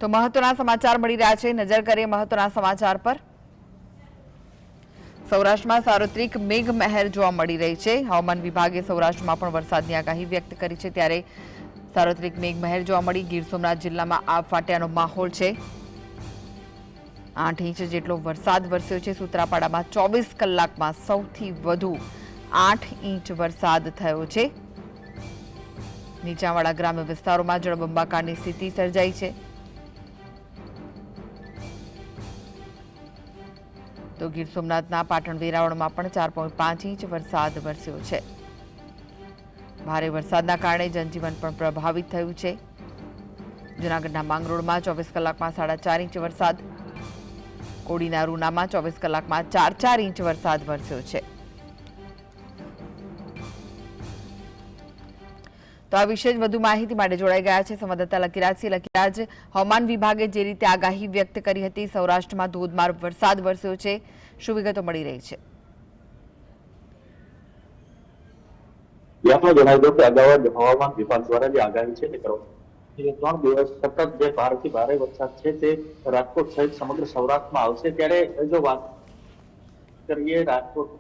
તો મહત્વના સમાચાર મળી રહ્યા છે, નજર કરીએ મહત્વના સમાચાર પર। સૌરાષ્ટ્રમાં સાર્વત્રિક મેઘમહેર જોવા મળી રહી છે। હવામાન વિભાગે સૌરાષ્ટ્રમાં પણ વરસાદની આગાહી વ્યક્ત કરી છે, ત્યારે સાર્વત્રિક મેઘમહેર જોવા મળી। ગીર સોમનાથ જિલ્લામાં આબ ફાટ્યાનો માહોલ છે। 8 ઇંચ જેટલો વરસાદ વરસ્યો છે। સૂત્રાપાડામાં 24 કલાકમાં સૌથી વધુ 8 ઇંચ વરસાદ થયો છે। નીચાણવાળા ગ્રામ્ય વિસ્તારોમાં જળબંબાકારની સ્થિતિ સર્જાઈ છે। તો ગીર સોમનાથના પાટણ વેરાવળમાં પણ 4.5 ઇંચ વરસાદ વરસ્યો છે। ભારે વરસાદના કારણે જનજીવન પણ પ્રભાવિત થયું છે। જૂનાગઢના માંગરોળમાં 24 કલાકમાં 4.5 ઇંચ વરસાદ, કોડીના રૂનામાં 24 કલાકમાં 4 ઇંચ વરસાદ વરસ્યો છે। તો આ વિશે વધુ માહિતી માટે જોડાઈ ગયા છે સંવાદદાતા લકીરાજસિંહ। લકીરાજ, હવામાન વિભાગે જે રીતે આગાહી વ્યક્ત કરી હતી, સૌરાષ્ટ્રમાં ધોધમાર વરસાદ વરસ્યો છે, શું વિગતો મળી રહી છે? આપને જણાવી દો કે અગાઉ હવામાન વિભાગ દ્વારા જે આગાહી છે તે કરવામાં 3 દિવસ સતત જે ભારેથી ભારે વરસાદ છે તે રાજકોટ સહિત સમગ્ર સૌરાષ્ટ્રમાં આવશે। ત્યારે જો વાત કરીએ રાજકોટ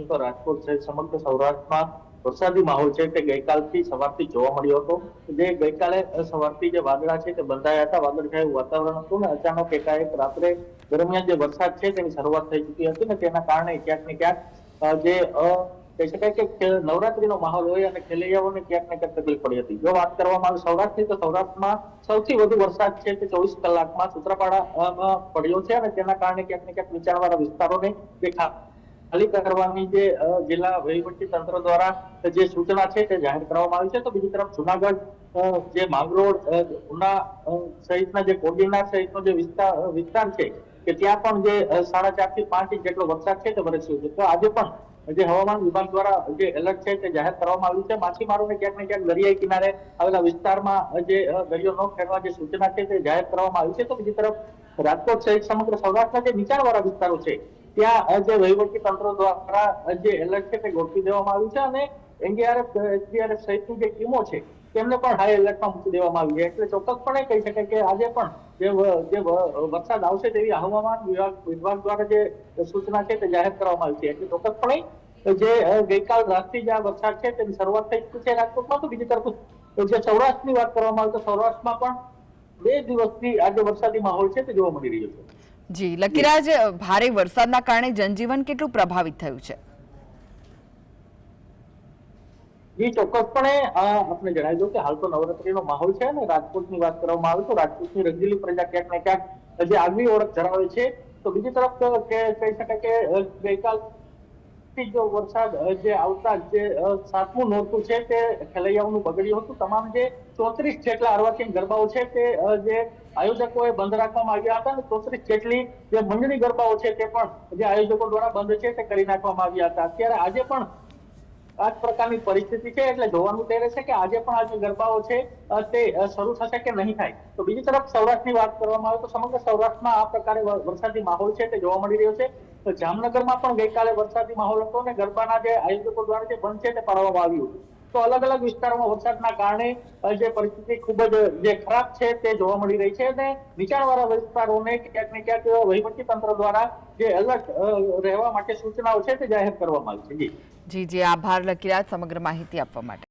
તો રાજકોટ સહિત સમગ્ર સૌરાષ્ટ્રમાં વરસાદી માહોલ છે તે ગઈકાલથી સવારથી જોવા મળ્યો હતો। જે ગઈકાલે સવારથી જે વાદળા છે તે બંધાયા હતા, વાદળછાયું વાતાવરણ હતું ને અચાનક એકાએક રાત્રે દરમિયાન જે વરસાદ છે તેની શરૂઆત થઈ ચૂકી હતી ને તેના કારણે ક્યાંક ને ક્યાંક જે કહી શકાય કે નવરાત્રીનો માહોલ હોય અને ખેલૈયાઓને ક્યાંક ને ક્યાંક તકલીફ પડી હતી। જો વાત કરવામાં આવે સૌરાષ્ટ્રની તો સૌરાષ્ટ્રમાં સૌથી વધુ વરસાદ છે તે 24 કલાકમાં સૂત્રાપાડામાં પડ્યો છે અને તેના કારણે ક્યાંક ને ક્યાંક નીચાણવાળા વિસ્તારોને ખાલી કરવાની જે જિલ્લા વહીવટી તંત્ર દ્વારા જે સૂચના છે તે જાહેર કરવામાં આવી છે। તો બીજી તરફ જૂનાગઢ જે માંગરોળ ઉના સહિતના જે કોડીનાર સહિતનો જે વિસ્તાર છે કે ત્યાં પણ જે 4.5 થી 5 ઇંચ જેટલો વરસાદ છે તે વરસ્યો છે। તો આજે પણ જે હવામાન વિભાગ દ્વારા જે એલર્ટ છે તે જાહેર કરવામાં આવ્યું છે। માછીમારોને ક્યાંક ને ક્યાંક દરિયાઈ કિનારે આવેલા વિસ્તારમાં જે દરિયો ન ખેડવા જે સૂચના છે તે જાહેર કરવામાં આવી છે। તો બીજી તરફ રાજકોટ સહિત સમગ્ર સૌરાષ્ટ્રના જે નીચાણવાળા વિસ્તારો છે ત્યાં જે વહીવટી તંત્ર દ્વારા જે એલર્ટ છે તે ગોઠવી દેવામાં આવ્યું છે અને એનડીઆરએફ એસડીઆરએફ સહિતની જે ટીમો છે તેમને પણ હાઈ એલર્ટમાં મૂકી દેવામાં આવી છે। એટલે ચોક્કસપણે કહી શકાય કે આજે પણ જે વરસાદ આવશે તેવી હવામાન વિભાગ દ્વારા જે સૂચના છે તે જાહેર કરવામાં આવી છે। એટલે ચોક્કસપણે જે ગઈકાલ રાતથી જે વરસાદ છે તેની શરૂઆત થઈ ચૂકી છે રાજકોટમાં। તો બીજી તરફ જે સૌરાષ્ટ્રની વાત કરવામાં આવે તો સૌરાષ્ટ્રમાં પણ 2 દિવસથી આજે વરસાદી માહોલ છે તે જોવા મળી રહ્યો છે। જી લકીરાજ, ભારે વરસાદના કારણે જનજીવન કેટલું પ્રભાવિત થયું છે? જી ચોક્કસપણે આપણે જણાવી દઉં કે હાલ તો નવરાત્રીનો માહોલ છે અને રાજકોટની વાત કરવામાં આવે તો રાજકોટની રંગીલી પ્રજા ક્યાંક ને ક્યાંક જે આગવી ઓળખ ધરાવે છે। તો બીજી તરફ કહી શકાય કે ગઈકાલ જો વરસાદ જે આવતા જે 7મું નોરતું છે તે ખેલૈયાઓનું બગડ્યું હતું। તમામ જે 34 જેટલા અર્વાચીન ગરબાઓ છે તે જે આયોજકોએ બંધ રાખવામાં આવ્યા હતા અને 34 જેટલી જે મંડળી ગરબાઓ છે તે પણ જે આયોજકો દ્વારા બંધ છે તે કરી નાખવામાં આવ્યા હતા। અત્યારે આજે પણ આ જ પ્રકારની પરિસ્થિતિ છે, એટલે જોવાનું તે રહેશે કે આજે પણ આ જે ગરબાઓ છે તે શરૂ થશે કે નહીં થાય। તો બીજી તરફ સૌરાષ્ટ્રની વાત કરવામાં આવે તો સમગ્ર સૌરાષ્ટ્રમાં આ પ્રકારે વરસાદી માહોલ છે તે જોવા મળી રહ્યો છે। તો જામનગરમાં પણ ગઈકાલે વરસાદી માહોલ હતો અને ગરબાના જે આયોજકો દ્વારા જે બંધ છે તે પાડવામાં આવ્યું હતું। તો અલગ અલગ વિસ્તારોમાં વરસાદના કારણે જે પરિસ્થિતિ ખૂબ જ જે ખરાબ છે તે જોવા મળી રહી છે અને નીચાણવાળા વિસ્તારોને ક્યાંક ને ક્યાંક વહીવટી તંત્ર દ્વારા જે એલર્ટ રહેવા માટે સૂચનાઓ છે તે જાહેર કરવામાં આવી છે। જી જી, આભાર લકીરાજ સમગ્ર માહિતી આપવા માટે।